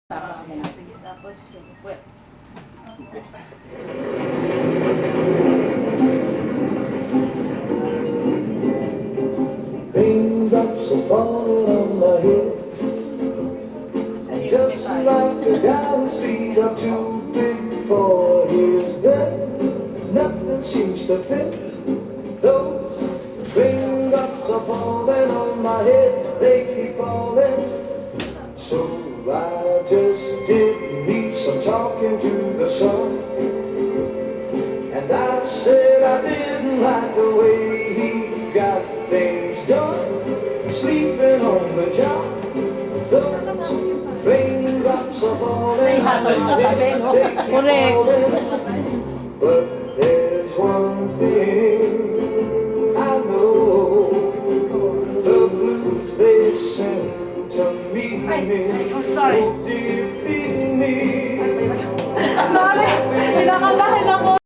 Tapos na lang. Sige, tapos yun. Well, Raindrops are falling on my head, just like a gallon's feet are too big for his bed. Nothing seems to fit. Those raindrops are falling on my head, they keep falling. So I just did me some talking to the sun, and I said I didn't like the way he got things done, sleeping on the job. Those raindrops are falling on my head, they keep falling. But there's one thing I know, the blues they sing to me I'm sorry. won't defeat me. Sorry, pinakabahan